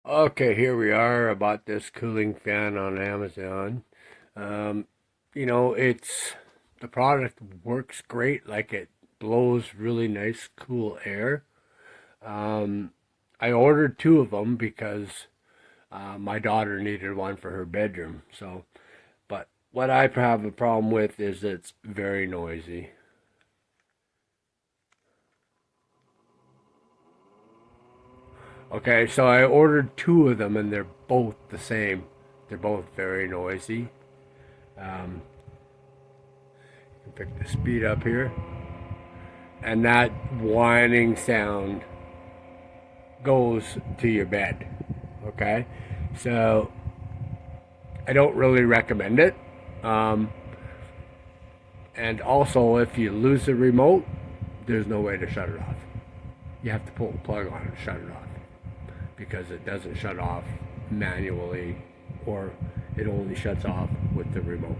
Okay, here we are. I bought this cooling fan on Amazon. Um, it's the product works great. Like it blows really nice, cool air. Um, I ordered two of them because my daughter needed one for her bedroom. But what I have a problem with is it's very noisy. Okay, so I ordered two of them and they're both the same. They're both very noisy. Um, Pick the speed up here. And that whining sound goes to your bed. Okay? So I don't really recommend it. Um, and also, if you lose the remote, there's no way to shut it off. You have to pull the plug on and shut it off because it doesn't shut off manually or it only shuts off with the remote.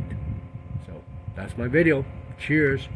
So that's my video. Cheers.